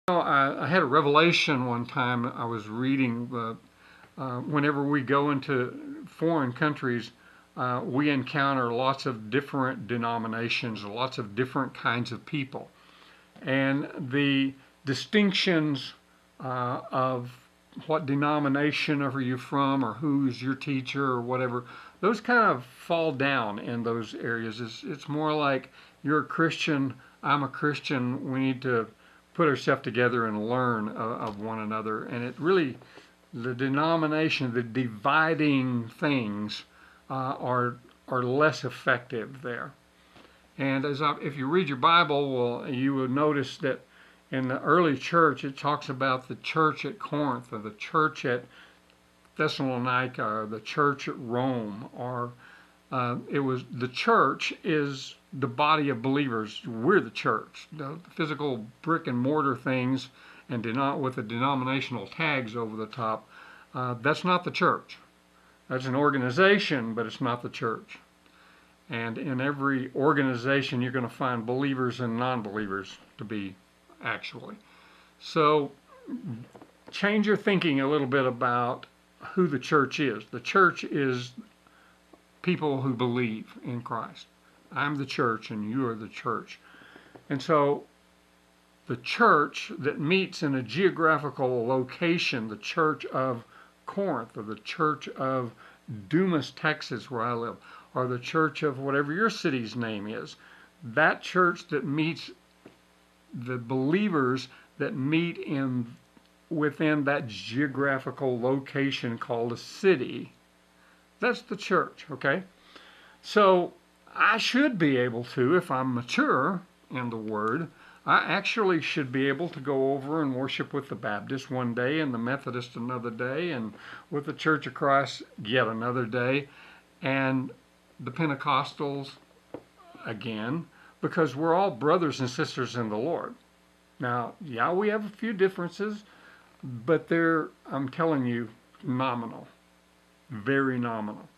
I had a revelation one time. I was reading whenever we go into foreign countries, we encounter lots of different denominations, lots of different kinds of people. And the distinctions of what denomination are you from or who's your teacher or whatever, those kind of fall down in those areas. It's more like you're a Christian, I'm a Christian, we need to put ourselves together and learn of one another. And it really, the denomination, the dividing things are less effective there. And if you read your Bible, well, you will notice that in the early church, it talks about the church at Corinth, or the church at Thessalonica, or the church at Rome, or it was the church is the body of believers. We're the church. The physical brick and mortar things, and with the denominational tags over the top, that's not the church. That's an organization, but it's not the church. And in every organization, you're going to find believers and non-believers to be actually. So change your thinking a little bit about who the church is. The church is people who believe in Christ. I'm the church and you are the church. And so the church that meets in a geographical location, the church of Corinth or the church of Dumas, Texas, where I live, or the church of whatever your city's name is, that church that meets the believers that meet within that geographical location called a city, that's the church, okay? So I should be able to, if I'm mature in the Word, I actually should be able to go over and worship with the Baptist one day and the Methodist another day and with the Church of Christ yet another day and the Pentecostals again, because we're all brothers and sisters in the Lord. Now, yeah, we have a few differences, but they're, I'm telling you, nominal, very nominal.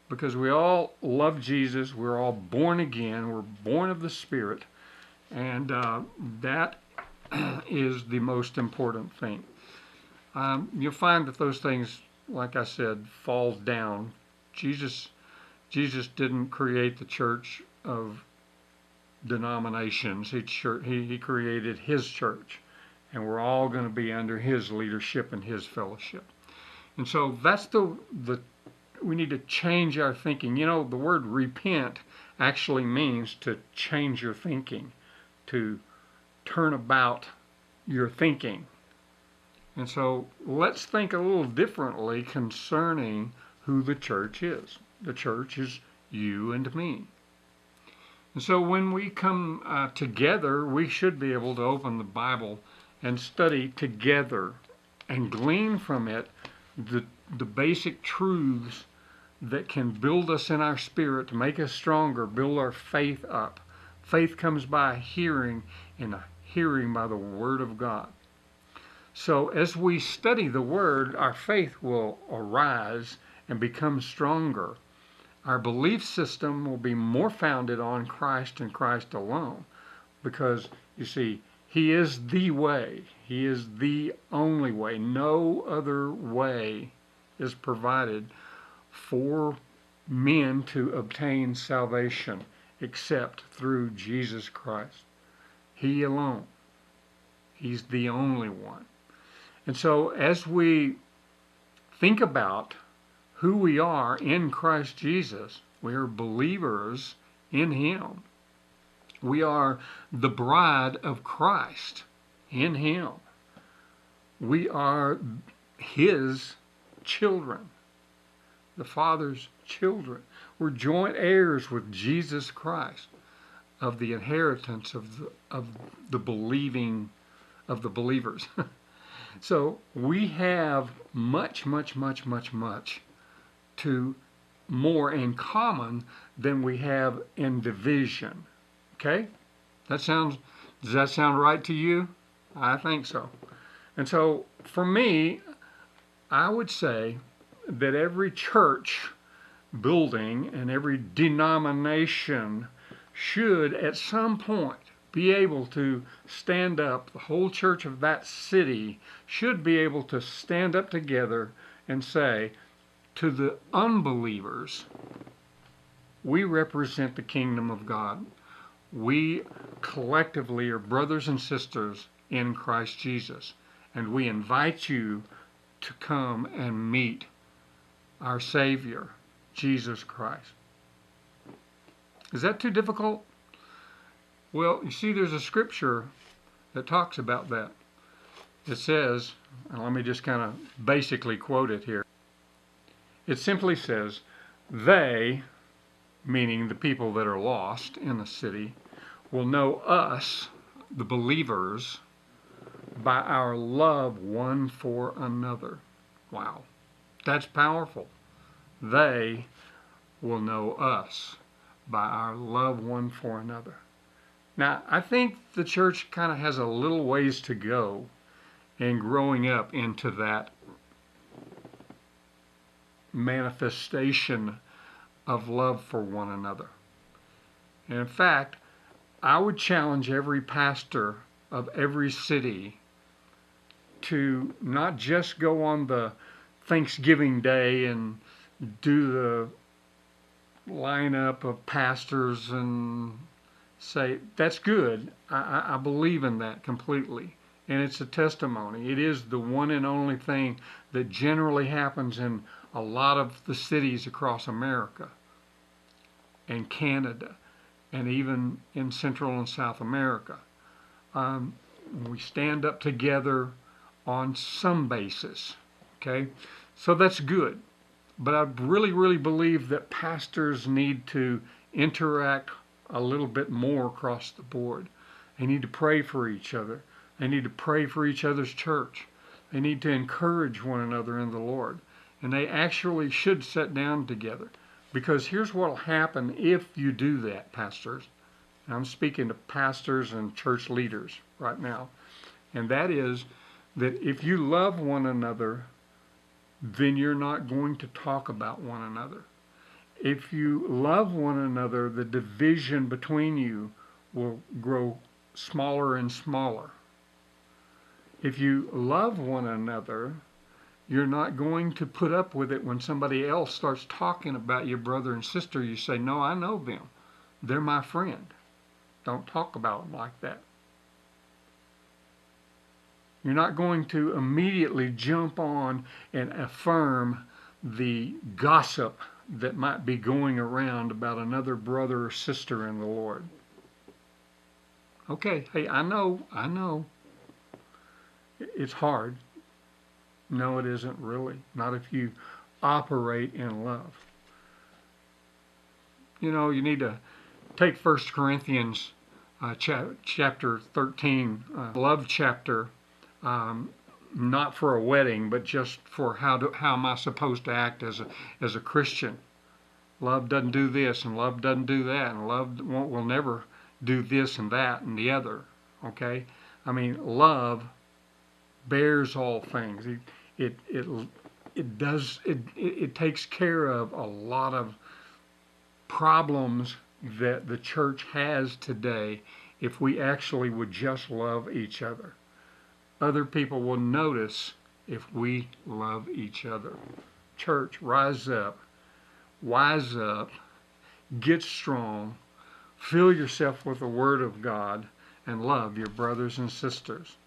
Because we all love Jesus, we're all born again, we're born of the Spirit, and that is the most important thing. You'll find that those things, like I said, falls down. Jesus didn't create the church of denominations. He created his church, and we're all going to be under his leadership and his fellowship. And so that's we need to change our thinking. You know, the word repent actually means to change your thinking, to turn about your thinking. And so let's think a little differently concerning who the church is. The church is you and me. And so when we come together, we should be able to open the Bible and study together and glean from it the basic truths that can build us in our spirit, to make us stronger, build our faith up. Faith comes by hearing, and hearing by the Word of God. So as we study the Word, our faith will arise and become stronger. Our belief system will be more founded on Christ and Christ alone, because, you see, He is the way. He is the only way. No other way is provided for men to obtain salvation except through Jesus Christ. He alone. He's the only one. And so as we think about who we are in Christ Jesus, we are believers in Him. We are the bride of Christ in Him. We are His children, the Father's children. We're joint heirs with Jesus Christ of the inheritance of the believing, of the believers. So we have much, much, much, much, much more in common than we have in division. Okay? Does that sound right to you? I think so. And so for me, I would say that every church building and every denomination should at some point be able to stand up, the whole church of that city should be able to stand up together and say to the unbelievers, we represent the kingdom of God. We collectively are brothers and sisters in Christ Jesus, and we invite you to come and meet our Savior, Jesus Christ. Is that too difficult? Well, you see, there's a scripture that talks about that. It says, and let me just kind of basically quote it here. It simply says, they, meaning the people that are lost in the city, will know us, the believers, by our love one for another. Wow, that's powerful. They will know us by our love one for another. Now, I think the church kind of has a little ways to go in growing up into that manifestation of love for one another. And in fact, I would challenge every pastor of every city to not just go on the Thanksgiving Day and do the lineup of pastors and say, that's good. I believe in that completely. And it's a testimony. It is the one and only thing that generally happens in a lot of the cities across America and Canada and even in Central and South America. We stand up together on some basis, okay? So that's good. But I really, really believe that pastors need to interact a little bit more across the board. They need to pray for each other. They need to pray for each other's church. They need to encourage one another in the Lord. And they actually should sit down together. Because here's what will happen if you do that, pastors. I'm speaking to pastors and church leaders right now. And that is that if you love one another, then you're not going to talk about one another. If you love one another, the division between you will grow smaller and smaller. If you love one another, you're not going to put up with it when somebody else starts talking about your brother and sister. You say, no, I know them. They're my friend. Don't talk about them like that. You're not going to immediately jump on and affirm the gossip that might be going around about another brother or sister in the Lord. Okay, hey, I know. It's hard. No, it isn't really. Not if you operate in love. You know, you need to take 1 Corinthians chapter 13, love chapter, not for a wedding, but just for how am I supposed to act as a Christian. Love doesn't do this, and love doesn't do that, and love will never do this and that and the other. Okay, I mean, love bears all things. It takes care of a lot of problems that the church has today if we actually would just love each other. Other people will notice if we love each other. Church, rise up, wise up, get strong, fill yourself with the Word of God, and love your brothers and sisters.